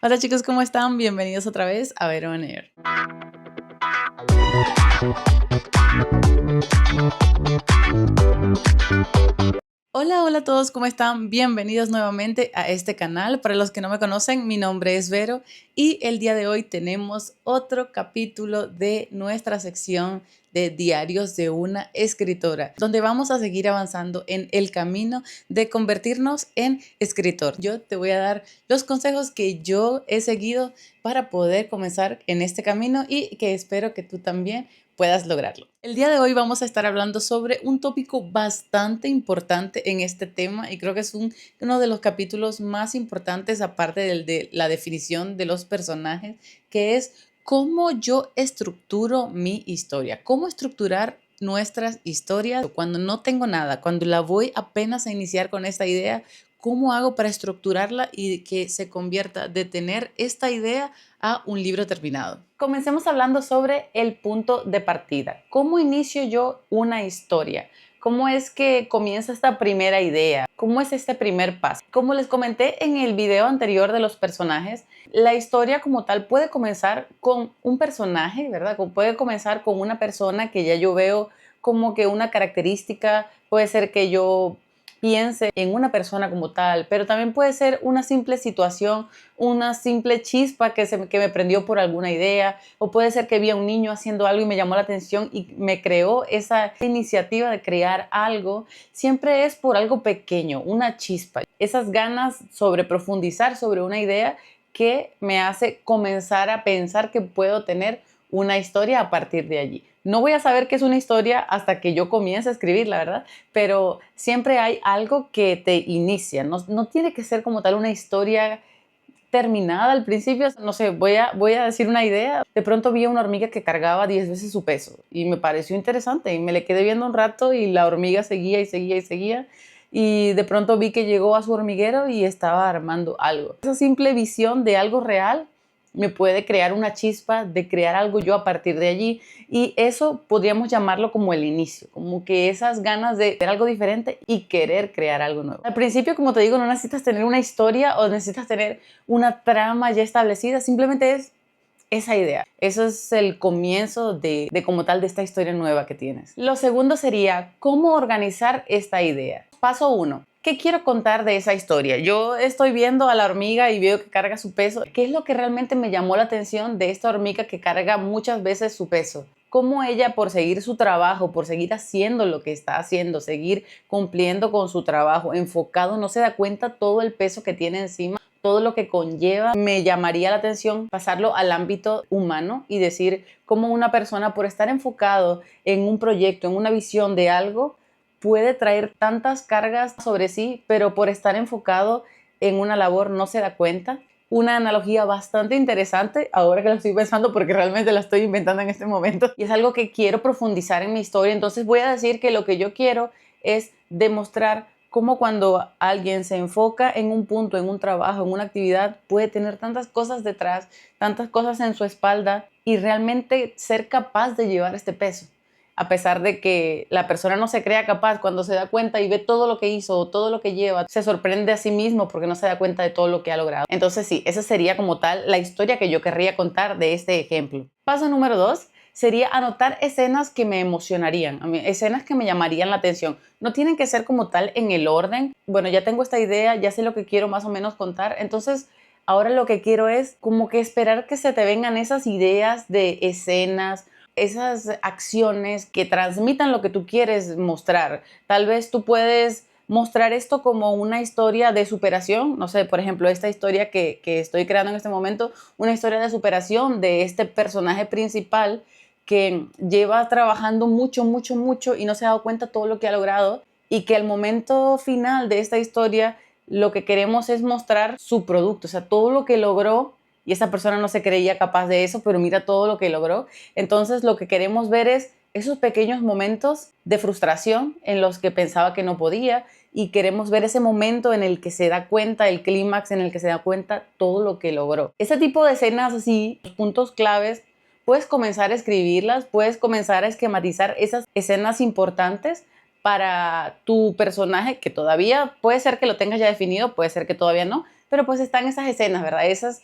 Hola chicos, ¿cómo están? Bienvenidos otra vez a Vero on Air. Hola a todos, ¿cómo están? Bienvenidos nuevamente a este canal. Para los que no me conocen, mi nombre es Vero y el día de hoy tenemos otro capítulo de nuestra sección de Diarios de una escritora, donde vamos a seguir avanzando en el camino de convertirnos en escritor. Yo te voy a dar los consejos que yo he seguido para poder comenzar en este camino y que espero que tú también puedas lograrlo. El día de hoy vamos a estar hablando sobre un tópico bastante importante en este tema y creo que es uno de los capítulos más importantes aparte del de la definición de los personajes, que es cómo yo estructuro mi historia, cómo estructurar nuestras historias cuando no tengo nada, cuando la voy apenas a iniciar con esta idea. ¿Cómo hago para estructurarla y que se convierta de tener esta idea a un libro terminado? Comencemos hablando sobre el punto de partida. ¿Cómo inicio yo una historia? ¿Cómo es que comienza esta primera idea? ¿Cómo es este primer paso? Como les comenté en el video anterior de los personajes, la historia como tal puede comenzar con un personaje, ¿verdad? Puede comenzar con una persona que ya yo veo como que una característica, puede ser que yo piense en una persona como tal, pero también puede ser una simple situación, una simple chispa que me prendió por alguna idea, o puede ser que vi a un niño haciendo algo y me llamó la atención y me creó esa iniciativa de crear algo. Siempre es por algo pequeño, una chispa, esas ganas sobre profundizar sobre una idea que me hace comenzar a pensar que puedo tener una historia a partir de allí. No voy a saber qué es una historia hasta que yo comience a escribir, la verdad, pero siempre hay algo que te inicia. No tiene que ser como tal una historia terminada al principio. No sé, voy a decir una idea. De pronto vi a una hormiga que cargaba 10 veces su peso y me pareció interesante y me le quedé viendo un rato y la hormiga seguía y seguía y seguía. Y de pronto vi que llegó a su hormiguero y estaba armando algo. Esa simple visión de algo real me puede crear una chispa de crear algo yo a partir de allí, y eso podríamos llamarlo como el inicio, como que esas ganas de ver algo diferente y querer crear algo nuevo. Al principio, como te digo, no necesitas tener una historia o necesitas tener una trama ya establecida, simplemente es esa idea. Eso es el comienzo de como tal de esta historia nueva que tienes. Lo segundo sería cómo organizar esta idea. Paso 1. ¿Qué quiero contar de esa historia? Yo estoy viendo a la hormiga y veo que carga su peso. ¿Qué es lo que realmente me llamó la atención de esta hormiga que carga muchas veces su peso? Cómo ella, por seguir su trabajo, por seguir haciendo lo que está haciendo, seguir cumpliendo con su trabajo, enfocado, no se da cuenta todo el peso que tiene encima, todo lo que conlleva. Me llamaría la atención pasarlo al ámbito humano y decir cómo una persona, por estar enfocado en un proyecto, en una visión de algo, puede traer tantas cargas sobre sí, pero por estar enfocado en una labor no se da cuenta. Una analogía bastante interesante, ahora que lo estoy pensando, porque realmente la estoy inventando en este momento, y es algo que quiero profundizar en mi historia. Entonces voy a decir que lo que yo quiero es demostrar cómo cuando alguien se enfoca en un punto, en un trabajo, en una actividad, puede tener tantas cosas detrás, tantas cosas en su espalda y realmente ser capaz de llevar este peso. A pesar de que la persona no se crea capaz, cuando se da cuenta y ve todo lo que hizo o todo lo que lleva, se sorprende a sí mismo porque no se da cuenta de todo lo que ha logrado. Entonces sí, esa sería como tal la historia que yo querría contar de este ejemplo. Paso número 2 sería anotar escenas que me emocionarían, escenas que me llamarían la atención. No tienen que ser como tal en el orden. Bueno, ya tengo esta idea, ya sé lo que quiero más o menos contar, entonces ahora lo que quiero es como que esperar que se te vengan esas ideas de escenas, esas acciones que transmitan lo que tú quieres mostrar. Tal vez tú puedes mostrar esto como una historia de superación, no sé, por ejemplo, esta historia que estoy creando en este momento, una historia de superación de este personaje principal que lleva trabajando mucho y no se ha dado cuenta todo lo que ha logrado, y que al momento final de esta historia lo que queremos es mostrar su producto, o sea, todo lo que logró, y esa persona no se creía capaz de eso, pero mira todo lo que logró. Entonces lo que queremos ver es esos pequeños momentos de frustración en los que pensaba que no podía, y queremos ver ese momento en el que se da cuenta, el clímax en el que se da cuenta todo lo que logró. Ese tipo de escenas así, puntos claves, puedes comenzar a escribirlas, puedes comenzar a esquematizar esas escenas importantes para tu personaje, que todavía puede ser que lo tengas ya definido, puede ser que todavía no, pero pues están esas escenas, ¿verdad? Esas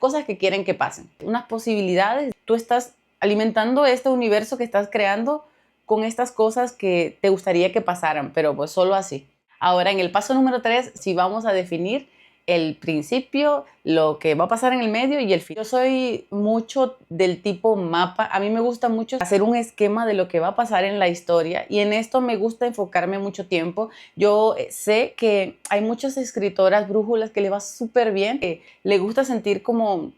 cosas que quieren que pasen. Unas posibilidades, tú estás alimentando este universo que estás creando con estas cosas que te gustaría que pasaran, pero pues solo así. Ahora, en el paso número 3, si vamos a definir el principio, lo que va a pasar en el medio y el fin. Yo soy mucho del tipo mapa. A mí me gusta mucho hacer un esquema de lo que va a pasar en la historia y en esto me gusta enfocarme mucho tiempo. Yo sé que hay muchas escritoras brújulas que le va súper bien, que le gusta sentir como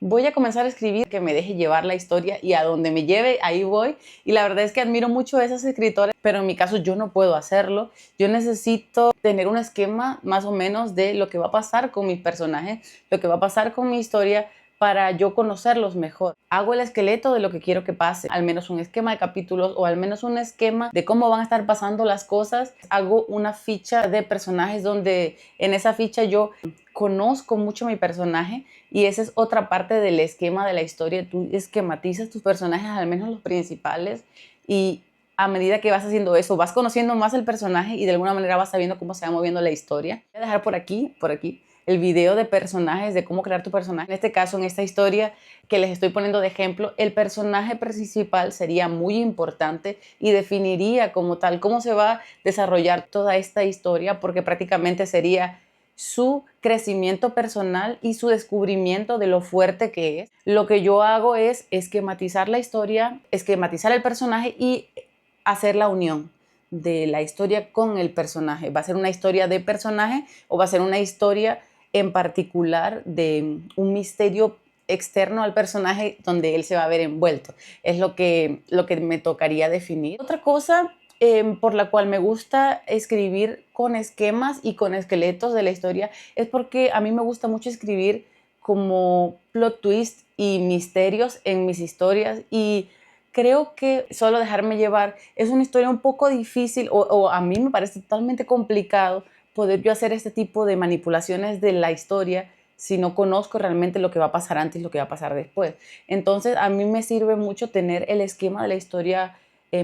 voy a comenzar a escribir, que me deje llevar la historia y a donde me lleve, ahí voy. Y la verdad es que admiro mucho a esas escritoras, pero en mi caso yo no puedo hacerlo. Yo necesito tener un esquema más o menos de lo que va a pasar con mis personajes, lo que va a pasar con mi historia para yo conocerlos mejor. Hago el esqueleto de lo que quiero que pase, al menos un esquema de capítulos o al menos un esquema de cómo van a estar pasando las cosas. Hago una ficha de personajes donde en esa ficha yo conozco mucho mi personaje y esa es otra parte del esquema de la historia. Tú esquematizas tus personajes, al menos los principales, y a medida que vas haciendo eso, vas conociendo más el personaje y de alguna manera vas sabiendo cómo se va moviendo la historia. Voy a dejar por aquí, el video de personajes, de cómo crear tu personaje. En este caso, en esta historia que les estoy poniendo de ejemplo, el personaje principal sería muy importante y definiría como tal cómo se va a desarrollar toda esta historia, porque prácticamente sería su crecimiento personal y su descubrimiento de lo fuerte que es. Lo que yo hago es esquematizar la historia, esquematizar el personaje y hacer la unión de la historia con el personaje. ¿Va a ser una historia de personaje o va a ser una historia en particular de un misterio externo al personaje donde él se va a ver envuelto? Es lo que me tocaría definir. Otra cosa por la cual me gusta escribir con esquemas y con esqueletos de la historia es porque a mí me gusta mucho escribir como plot twist y misterios en mis historias y creo que solo dejarme llevar es una historia un poco difícil o a mí me parece totalmente complicado poder yo hacer este tipo de manipulaciones de la historia si no conozco realmente lo que va a pasar antes y lo que va a pasar después. Entonces a mí me sirve mucho tener el esquema de la historia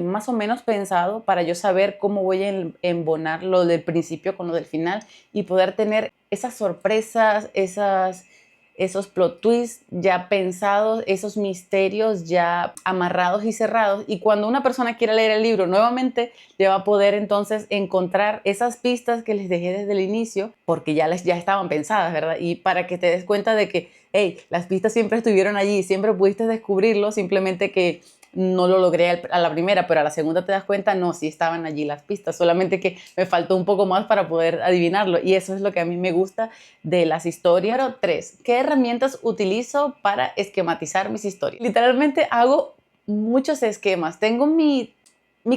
más o menos pensado para yo saber cómo voy a embonar lo del principio con lo del final y poder tener esas sorpresas, esos plot twists ya pensados, esos misterios ya amarrados y cerrados. Y cuando una persona quiera leer el libro nuevamente, ya va a poder entonces encontrar esas pistas que les dejé desde el inicio, porque ya estaban pensadas, ¿verdad? Y para que te des cuenta de que, hey, las pistas siempre estuvieron allí, siempre pudiste descubrirlo, simplemente que no lo logré a la primera, pero a la segunda te das cuenta, no, sí estaban allí las pistas, solamente que me faltó un poco más para poder adivinarlo. Y eso es lo que a mí me gusta de las historias. Número 3, ¿qué herramientas utilizo para esquematizar mis historias? Literalmente hago muchos esquemas. Tengo mi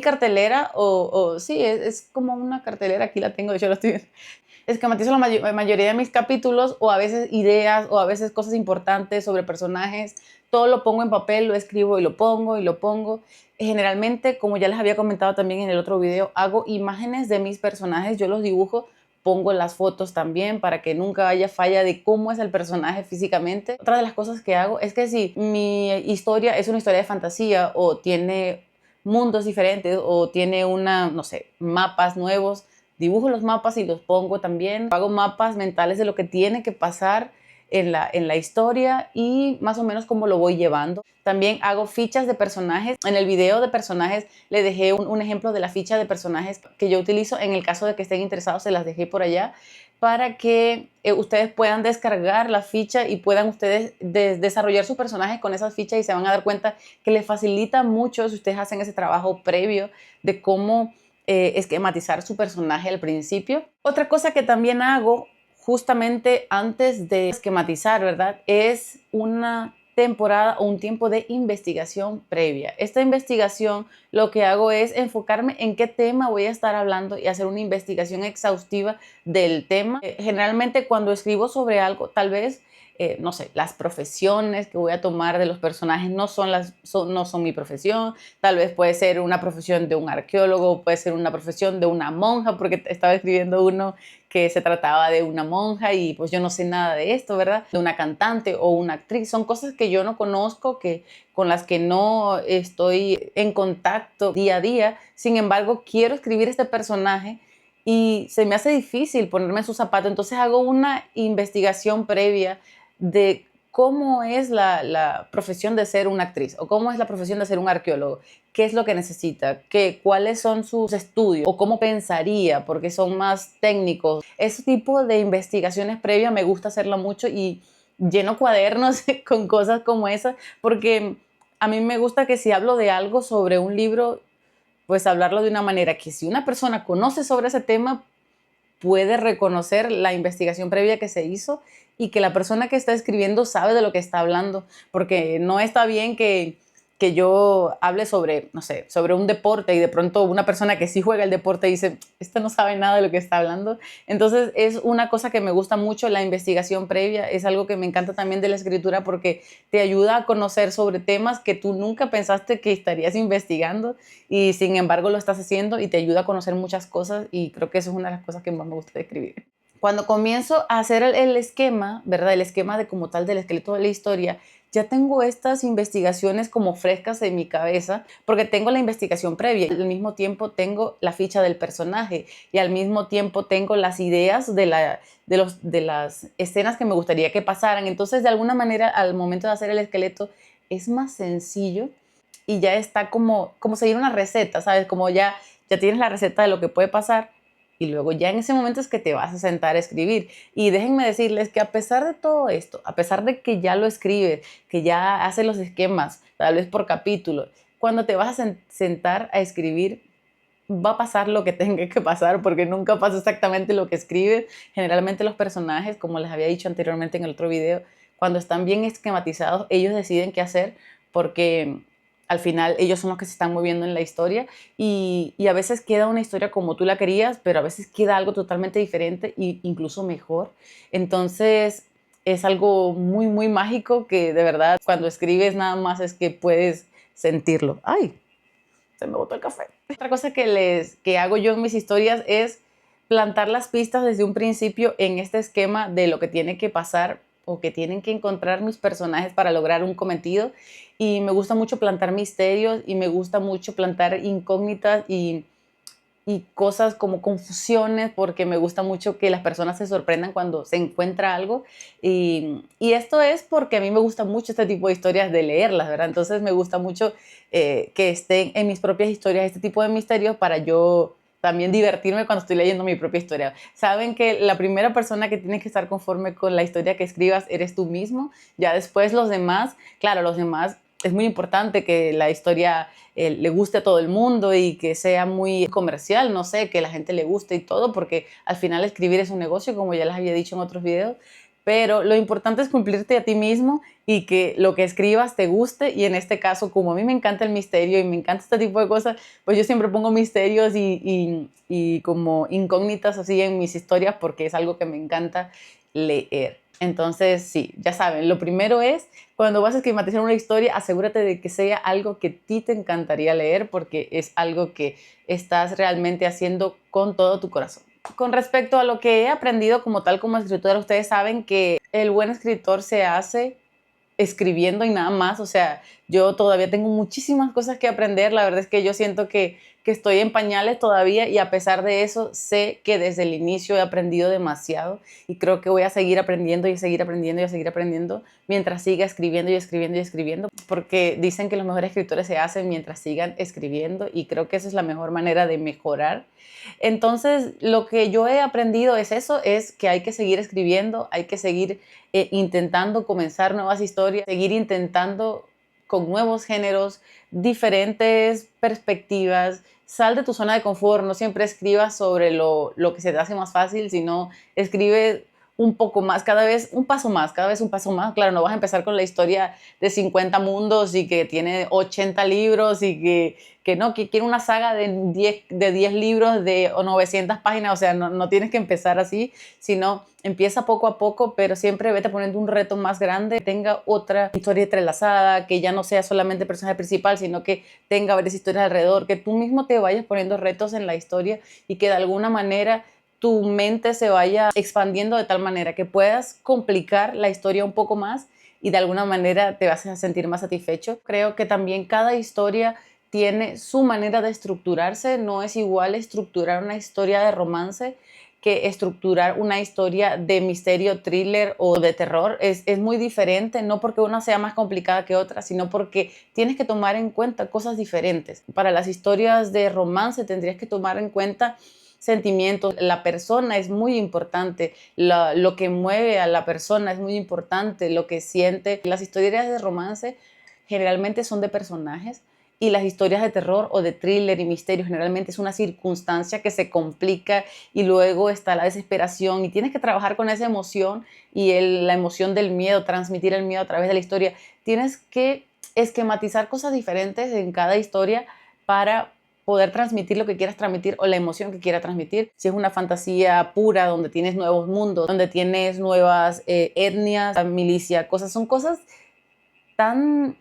cartelera, sí, es como una cartelera, aquí la tengo, de hecho la estoy viendo. Esquematizo la mayoría de mis capítulos o a veces ideas o a veces cosas importantes sobre personajes. Todo lo pongo en papel, lo escribo y lo pongo y lo pongo. Generalmente, como ya les había comentado también en el otro video, hago imágenes de mis personajes, yo los dibujo, pongo las fotos también para que nunca haya falla de cómo es el personaje físicamente. Otra de las cosas que hago es que si mi historia es una historia de fantasía o tiene mundos diferentes o tiene no sé, mapas nuevos, dibujo los mapas y los pongo también. Hago mapas mentales de lo que tiene que pasar en la historia y más o menos cómo lo voy llevando. También hago fichas de personajes. En el video de personajes le dejé un ejemplo de la ficha de personajes que yo utilizo. En el caso de que estén interesados, se las dejé por allá para que ustedes puedan descargar la ficha y puedan ustedes desarrollar sus personajes con esas fichas y se van a dar cuenta que les facilita mucho si ustedes hacen ese trabajo previo de cómo esquematizar su personaje al principio. Otra cosa que también hago justamente antes de esquematizar, ¿verdad? Es una temporada o un tiempo de investigación previa. Esta investigación lo que hago es enfocarme en qué tema voy a estar hablando y hacer una investigación exhaustiva del tema. Generalmente cuando escribo sobre algo, tal vez no sé, las profesiones que voy a tomar de los personajes no son mi profesión. Tal vez puede ser una profesión de un arqueólogo, puede ser una profesión de una monja, porque estaba escribiendo uno que se trataba de una monja y pues yo no sé nada de esto, ¿verdad? De una cantante o una actriz. Son cosas que yo no conozco, con las que no estoy en contacto día a día. Sin embargo, quiero escribir este personaje y se me hace difícil ponerme en sus zapatos. Entonces hago una investigación previa de cómo es la profesión de ser una actriz o cómo es la profesión de ser un arqueólogo, qué es lo que necesita, cuáles son sus estudios o cómo pensaría, porque son más técnicos. Ese tipo de investigaciones previas me gusta hacerlo mucho y lleno cuadernos con cosas como esas, porque a mí me gusta que si hablo de algo sobre un libro, pues hablarlo de una manera que si una persona conoce sobre ese tema, puede reconocer la investigación previa que se hizo y que la persona que está escribiendo sabe de lo que está hablando, porque no está bien que yo hable sobre, no sé, sobre un deporte y de pronto una persona que sí juega el deporte dice, este no sabe nada de lo que está hablando. Entonces es una cosa que me gusta mucho, la investigación previa, es algo que me encanta también de la escritura porque te ayuda a conocer sobre temas que tú nunca pensaste que estarías investigando y sin embargo lo estás haciendo y te ayuda a conocer muchas cosas y creo que eso es una de las cosas que más me gusta de escribir. Cuando comienzo a hacer el esquema, ¿verdad? El esquema de como tal del esqueleto de la historia, ya tengo estas investigaciones como frescas en mi cabeza porque tengo la investigación previa. Al mismo tiempo tengo la ficha del personaje y al mismo tiempo tengo las ideas de las escenas que me gustaría que pasaran. Entonces, de alguna manera, al momento de hacer el esqueleto, es más sencillo y ya está como seguir una receta, ¿sabes? Como ya tienes la receta de lo que puede pasar y luego ya en ese momento es que te vas a sentar a escribir. Y déjenme decirles que a pesar de todo esto, a pesar de que ya lo escribes, que ya haces los esquemas, tal vez por capítulo, cuando te vas a sentar a escribir, va a pasar lo que tenga que pasar porque nunca pasa exactamente lo que escribes. Generalmente los personajes, como les había dicho anteriormente en el otro video, cuando están bien esquematizados, ellos deciden qué hacer porque al final ellos son los que se están moviendo en la historia y a veces queda una historia como tú la querías, pero a veces queda algo totalmente diferente e incluso mejor. Entonces es algo muy, muy mágico que de verdad cuando escribes nada más es que puedes sentirlo. ¡Ay! Se me botó el café. Otra cosa que hago yo en mis historias es plantar las pistas desde un principio en este esquema de lo que tiene que pasar o que tienen que encontrar mis personajes para lograr un cometido. Y me gusta mucho plantar misterios y me gusta mucho plantar incógnitas y cosas como confusiones, porque me gusta mucho que las personas se sorprendan cuando se encuentra algo. Y esto es porque a mí me gusta mucho este tipo de historias de leerlas, ¿verdad? Entonces me gusta mucho que estén en mis propias historias este tipo de misterios para yo también divertirme cuando estoy leyendo mi propia historia. Saben que la primera persona que tiene que estar conforme con la historia que escribas eres tú mismo, ya después los demás, claro, los demás es muy importante que la historia le guste a todo el mundo y que sea muy comercial, no sé, que la gente le guste y todo, porque al final escribir es un negocio, como ya les había dicho en otros videos, pero lo importante es cumplirte a ti mismo y que lo que escribas te guste y en este caso, como a mí me encanta el misterio y me encanta este tipo de cosas, pues yo siempre pongo misterios y como incógnitas así en mis historias porque es algo que me encanta leer. Entonces, sí, ya saben, lo primero es, cuando vas a esquematizar una historia, asegúrate de que sea algo que a ti te encantaría leer porque es algo que estás realmente haciendo con todo tu corazón. Con respecto a lo que he aprendido como tal como escritora, ustedes saben que el buen escritor se hace escribiendo y nada más. O sea, yo todavía tengo muchísimas cosas que aprender. La verdad es que yo siento que estoy en pañales todavía y a pesar de eso sé que desde el inicio he aprendido demasiado y creo que voy a seguir aprendiendo y seguir aprendiendo y seguir aprendiendo mientras siga escribiendo y escribiendo y escribiendo, porque dicen que los mejores escritores se hacen mientras sigan escribiendo y creo que esa es la mejor manera de mejorar. Entonces, lo que yo he aprendido es eso, es que hay que seguir escribiendo, hay que seguir intentando comenzar nuevas historias, seguir intentando con nuevos géneros, diferentes perspectivas. Sal de tu zona de confort, no siempre escribas sobre lo que se te hace más fácil, sino escribe un poco más, cada vez un paso más, cada vez un paso más. Claro, no vas a empezar con la historia de 50 mundos y que tiene 80 libros y que no, que quiere una saga de 10 libros o 900 páginas, o sea, no tienes que empezar así, sino empieza poco a poco, pero siempre vete poniendo un reto más grande, que tenga otra historia entrelazada, que ya no sea solamente el personaje principal, sino que tenga varias historias alrededor, que tú mismo te vayas poniendo retos en la historia y que de alguna manera tu mente se vaya expandiendo de tal manera que puedas complicar la historia un poco más y de alguna manera te vas a sentir más satisfecho. Creo que también cada historia tiene su manera de estructurarse. No es igual estructurar una historia de romance que estructurar una historia de misterio, thriller o de terror. Es muy diferente, no porque una sea más complicada que otra, sino porque tienes que tomar en cuenta cosas diferentes. Para las historias de romance tendrías que tomar en cuenta sentimientos. La persona es muy importante, lo que mueve a la persona es muy importante, lo que siente. Las historias de romance generalmente son de personajes, y las historias de terror o de thriller y misterio generalmente es una circunstancia que se complica, y luego está la desesperación y tienes que trabajar con esa emoción y la emoción del miedo, transmitir el miedo a través de la historia. Tienes que esquematizar cosas diferentes en cada historia para poder transmitir lo que quieras transmitir o la emoción que quieras transmitir. Si es una fantasía pura donde tienes nuevos mundos, donde tienes nuevas etnias, milicia, son cosas tan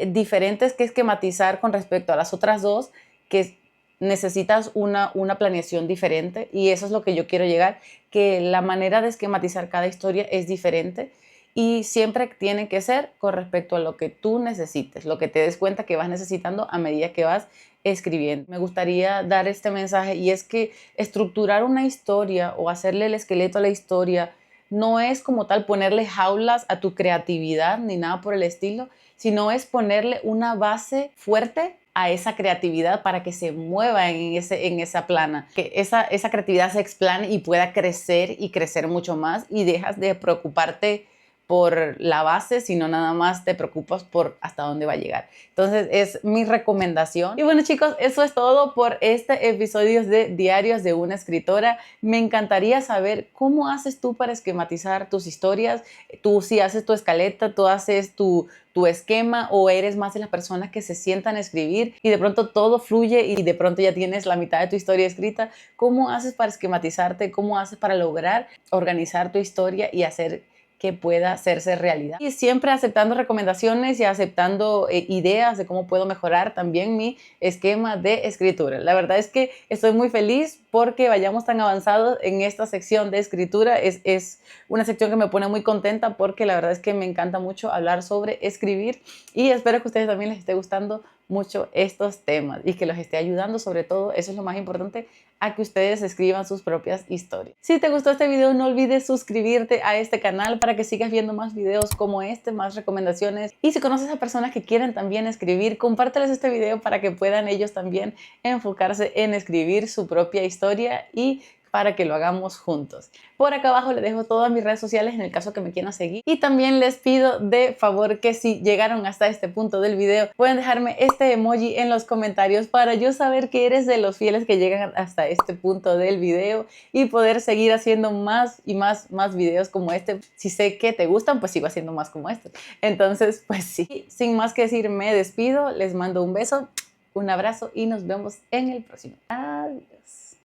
diferentes que esquematizar con respecto a las otras dos, que necesitas una planeación diferente, y eso es lo que yo quiero llegar, que la manera de esquematizar cada historia es diferente y siempre tiene que ser con respecto a lo que tú necesites, lo que te des cuenta que vas necesitando a medida que vas escribiendo. Me gustaría dar este mensaje, y es que estructurar una historia o hacerle el esqueleto a la historia no es como tal ponerle jaulas a tu creatividad ni nada por el estilo, sino es ponerle una base fuerte a esa creatividad para que se mueva en esa plana, que esa creatividad se explane y pueda crecer y crecer mucho más, y dejas de preocuparte por la base, sino nada más te preocupas por hasta dónde va a llegar. Entonces es mi recomendación. Y bueno, chicos, eso es todo por este episodio de Diarios de una escritora. Me encantaría saber cómo haces tú para esquematizar tus historias. Tú si haces tu escaleta, tú haces tu esquema, o eres más de las personas que se sientan a escribir y de pronto todo fluye y de pronto ya tienes la mitad de tu historia escrita. ¿Cómo haces para esquematizarte? ¿Cómo haces para lograr organizar tu historia y hacer que pueda hacerse realidad? Y siempre aceptando recomendaciones y aceptando ideas de cómo puedo mejorar también mi esquema de escritura. La verdad es que estoy muy feliz porque vayamos tan avanzados en esta sección de escritura. Es una sección que me pone muy contenta, porque la verdad es que me encanta mucho hablar sobre escribir, y espero que a ustedes también les esté gustando mucho estos temas y que los esté ayudando, sobre todo, eso es lo más importante, a que ustedes escriban sus propias historias. Si te gustó este video, no olvides suscribirte a este canal para que sigas viendo más videos como este, más recomendaciones. Y si conoces a personas que quieren también escribir, compárteles este video para que puedan ellos también enfocarse en escribir su propia historia y para que lo hagamos juntos. Por acá abajo les dejo todas mis redes sociales en el caso que me quieran seguir, y también les pido de favor que si llegaron hasta este punto del video pueden dejarme este emoji en los comentarios para yo saber que eres de los fieles que llegan hasta este punto del video y poder seguir haciendo más y más videos como este. Si sé que te gustan, pues sigo haciendo más como este. Entonces, pues sí, sin más que decir, me despido, les mando un beso, un abrazo y nos vemos en el próximo. Adiós.